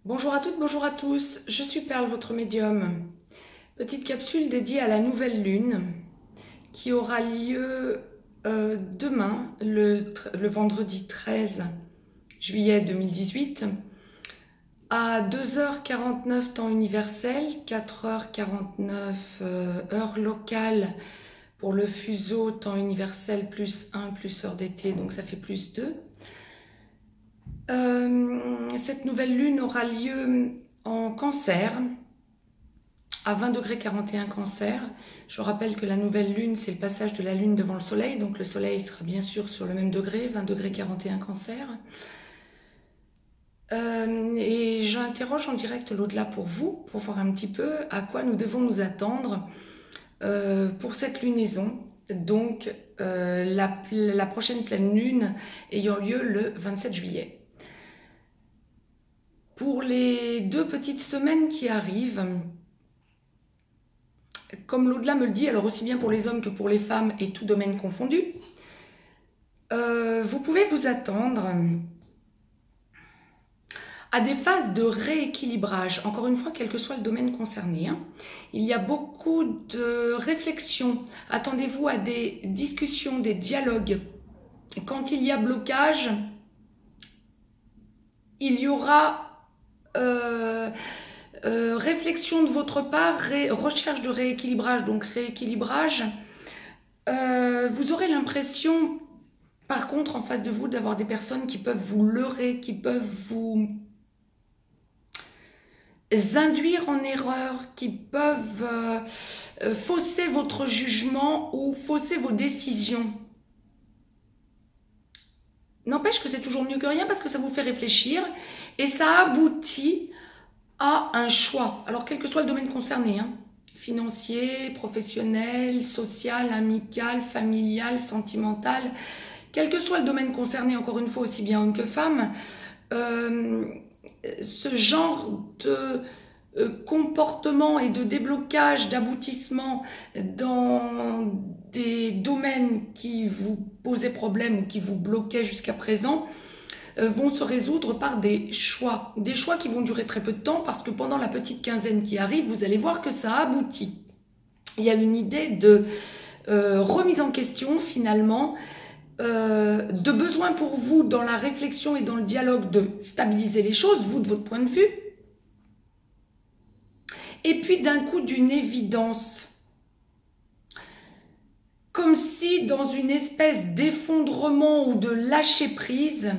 Bonjour à toutes, bonjour à tous, je suis Perle, votre médium. Petite capsule dédiée à la nouvelle lune qui aura lieu demain, le vendredi 13 juillet 2018, à 2h49 temps universel, 4h49 heure locale pour le fuseau temps universel plus 1 plus heure d'été, donc ça fait plus 2. Cette nouvelle lune aura lieu en Cancer, à 20 °41 Cancer. Je rappelle que la nouvelle lune, c'est le passage de la lune devant le soleil, donc le soleil sera bien sûr sur le même degré, 20 °41 Cancer. Et j'interroge en direct l'au-delà pour vous, pour voir un petit peu à quoi nous devons nous attendre pour cette lunaison. Donc la prochaine pleine lune ayant lieu le 27 juillet. Pour les 2 petites semaines qui arrivent, comme l'au-delà me le dit, alors aussi bien pour les hommes que pour les femmes et tout domaine confondu, vous pouvez vous attendre à des phases de rééquilibrage, encore une fois, quel que soit le domaine concerné. Il y a beaucoup de réflexions. Attendez-vous à des discussions, des dialogues. Quand il y a blocage, il y aura réflexion de votre part, recherche de rééquilibrage. Donc rééquilibrage, vous aurez l'impression, par contre, en face de vous, d'avoir des personnes qui peuvent vous leurrer, qui peuvent vous induire en erreur, qui peuvent fausser votre jugement ou fausser vos décisions. N'empêche que c'est toujours mieux que rien parce que ça vous fait réfléchir et ça aboutit à un choix. Alors quel que soit le domaine concerné, financier, professionnel, social, amical, familial, sentimental, quel que soit le domaine concerné, encore une fois aussi bien homme que femme, ce genre de comportement et de déblocage, d'aboutissement dans des domaines qui vous posaient problème ou qui vous bloquaient jusqu'à présent vont se résoudre par des choix qui vont durer très peu de temps parce que pendant la petite quinzaine qui arrive, vous allez voir que ça aboutit. Il y a une idée de remise en question finalement, de besoin pour vous dans la réflexion et dans le dialogue de stabiliser les choses, vous de votre point de vue, et puis d'un coup d'une évidence, comme si dans une espèce d'effondrement ou de lâcher prise,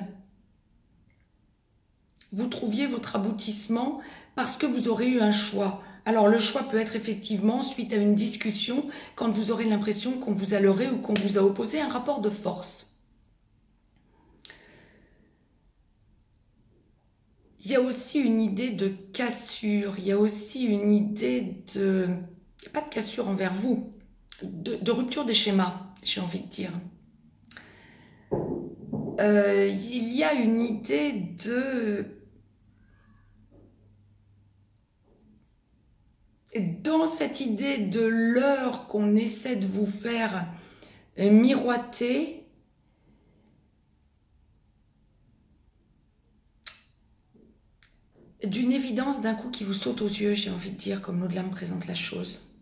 vous trouviez votre aboutissement parce que vous aurez eu un choix. Alors le choix peut être effectivement suite à une discussion quand vous aurez l'impression qu'on vous a leurré ou qu'on vous a opposé un rapport de force. Il y a aussi une idée de cassure, il y a aussi une idée de... Il n'y a pas de cassure envers vous, de rupture des schémas, j'ai envie de dire. Il y a une idée de... Dans cette idée de leurre qu'on essaie de vous faire miroiter, d'une évidence d'un coup qui vous saute aux yeux, j'ai envie de dire, comme l'au-delà me présente la chose.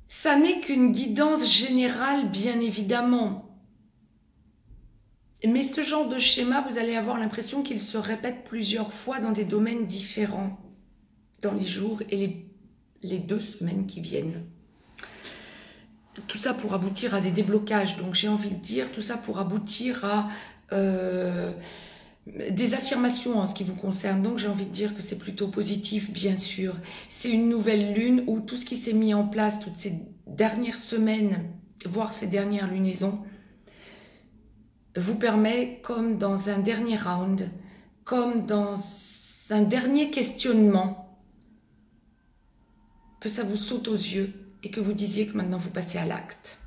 Ça n'est qu'une guidance générale, bien évidemment. Mais ce genre de schéma, vous allez avoir l'impression qu'il se répète plusieurs fois dans des domaines différents, dans les jours et les 2 semaines qui viennent. Tout ça pour aboutir à des déblocages. Donc j'ai envie de dire, tout ça pour aboutir à des affirmations en ce qui vous concerne. Donc j'ai envie de dire que c'est plutôt positif, bien sûr. C'est une nouvelle lune où tout ce qui s'est mis en place toutes ces dernières semaines, voire ces dernières lunaisons, vous permet, comme dans un dernier round, comme dans un dernier questionnement, que ça vous saute aux yeux et que vous disiez que maintenant vous passez à l'acte.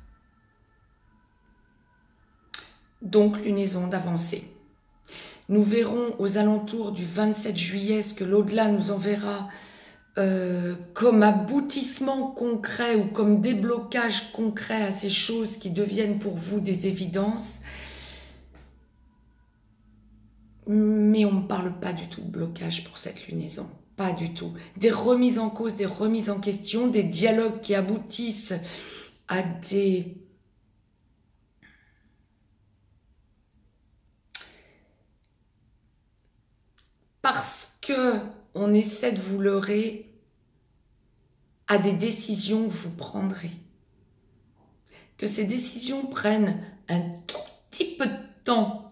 Donc, lunaison d'avancée. Nous verrons aux alentours du 27 juillet ce que l'au-delà nous enverra comme aboutissement concret ou comme déblocage concret à ces choses qui deviennent pour vous des évidences. Mais on ne parle pas du tout de blocage pour cette lunaison. Pas du tout. Des remises en cause, des remises en question, des dialogues qui aboutissent à des... Parce que on essaie de vous leurrer à des décisions que vous prendrez. Que ces décisions prennent un tout petit peu de temps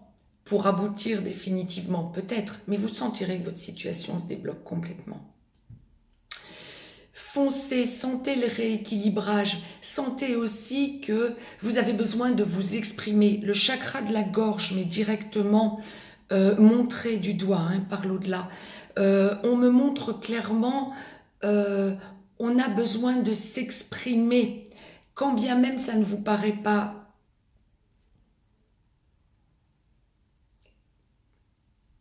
pour aboutir définitivement, peut-être, mais vous sentirez que votre situation se débloque complètement. Foncez, sentez le rééquilibrage, sentez aussi que vous avez besoin de vous exprimer. Le chakra de la gorge m'est directement montré du doigt, par l'au-delà. On me montre clairement, on a besoin de s'exprimer, quand bien même ça ne vous paraît pas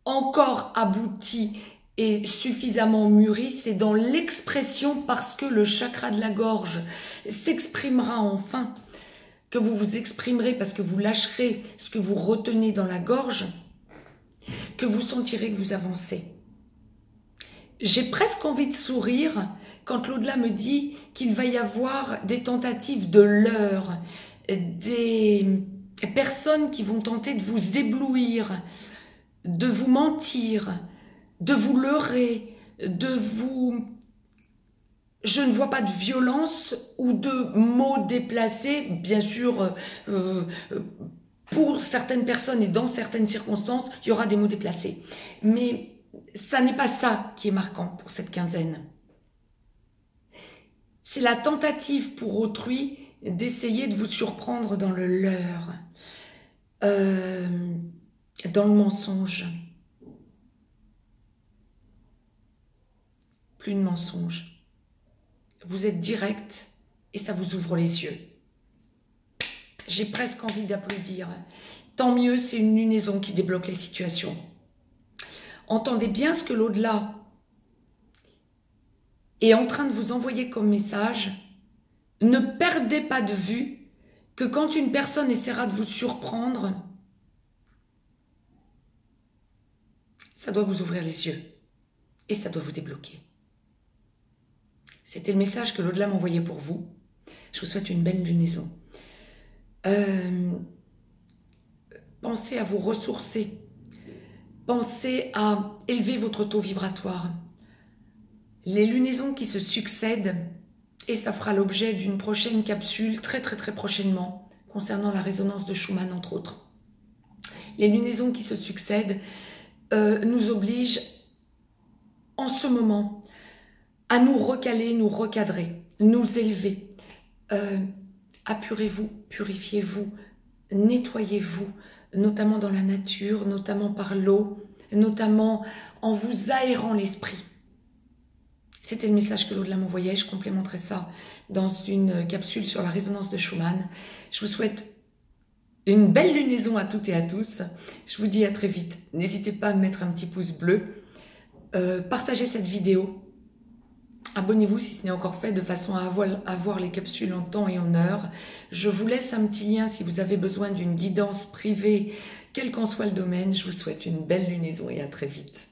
encore abouti et suffisamment mûri, c'est dans l'expression, parce que le chakra de la gorge s'exprimera enfin, que vous vous exprimerez parce que vous lâcherez ce que vous retenez dans la gorge, que vous sentirez que vous avancez. J'ai presque envie de sourire quand l'au-delà me dit qu'il va y avoir des tentatives de leurre, des personnes qui vont tenter de vous éblouir, de vous mentir, de vous leurrer, de vous... Je ne vois pas de violence ou de mots déplacés, bien sûr, pour certaines personnes et dans certaines circonstances, il y aura des mots déplacés. Mais ça n'est pas ça qui est marquant pour cette quinzaine. C'est la tentative pour autrui d'essayer de vous surprendre dans le leurre, dans le mensonge. Plus de mensonge. Vous êtes direct et ça vous ouvre les yeux. J'ai presque envie d'applaudir. Tant mieux, c'est une lunaison qui débloque les situations. Entendez bien ce que l'au-delà est en train de vous envoyer comme message. Ne perdez pas de vue que quand une personne essaiera de vous surprendre, ça doit vous ouvrir les yeux et ça doit vous débloquer. C'était le message que l'au-delà m'envoyait pour vous. Je vous souhaite une belle lunaison. Pensez à vous ressourcer. Pensez à élever votre taux vibratoire. Les lunaisons qui se succèdent, et ça fera l'objet d'une prochaine capsule très prochainement, concernant la résonance de Schumann entre autres. Les lunaisons qui se succèdent nous obligent en ce moment à nous recaler, nous recadrer, nous élever. Apurez-vous, purifiez-vous, nettoyez-vous, notamment dans la nature, notamment par l'eau, notamment en vous aérant l'esprit. C'était le message que l'au-delà m'envoyait, je complémenterai ça dans une capsule sur la résonance de Schumann. Je vous souhaite une belle lunaison à toutes et à tous. Je vous dis à très vite. N'hésitez pas à me mettre un petit pouce bleu. Partagez cette vidéo. Abonnez-vous si ce n'est encore fait de façon à avoir les capsules en temps et en heure. Je vous laisse un petit lien si vous avez besoin d'une guidance privée, quel qu'en soit le domaine. Je vous souhaite une belle lunaison et à très vite.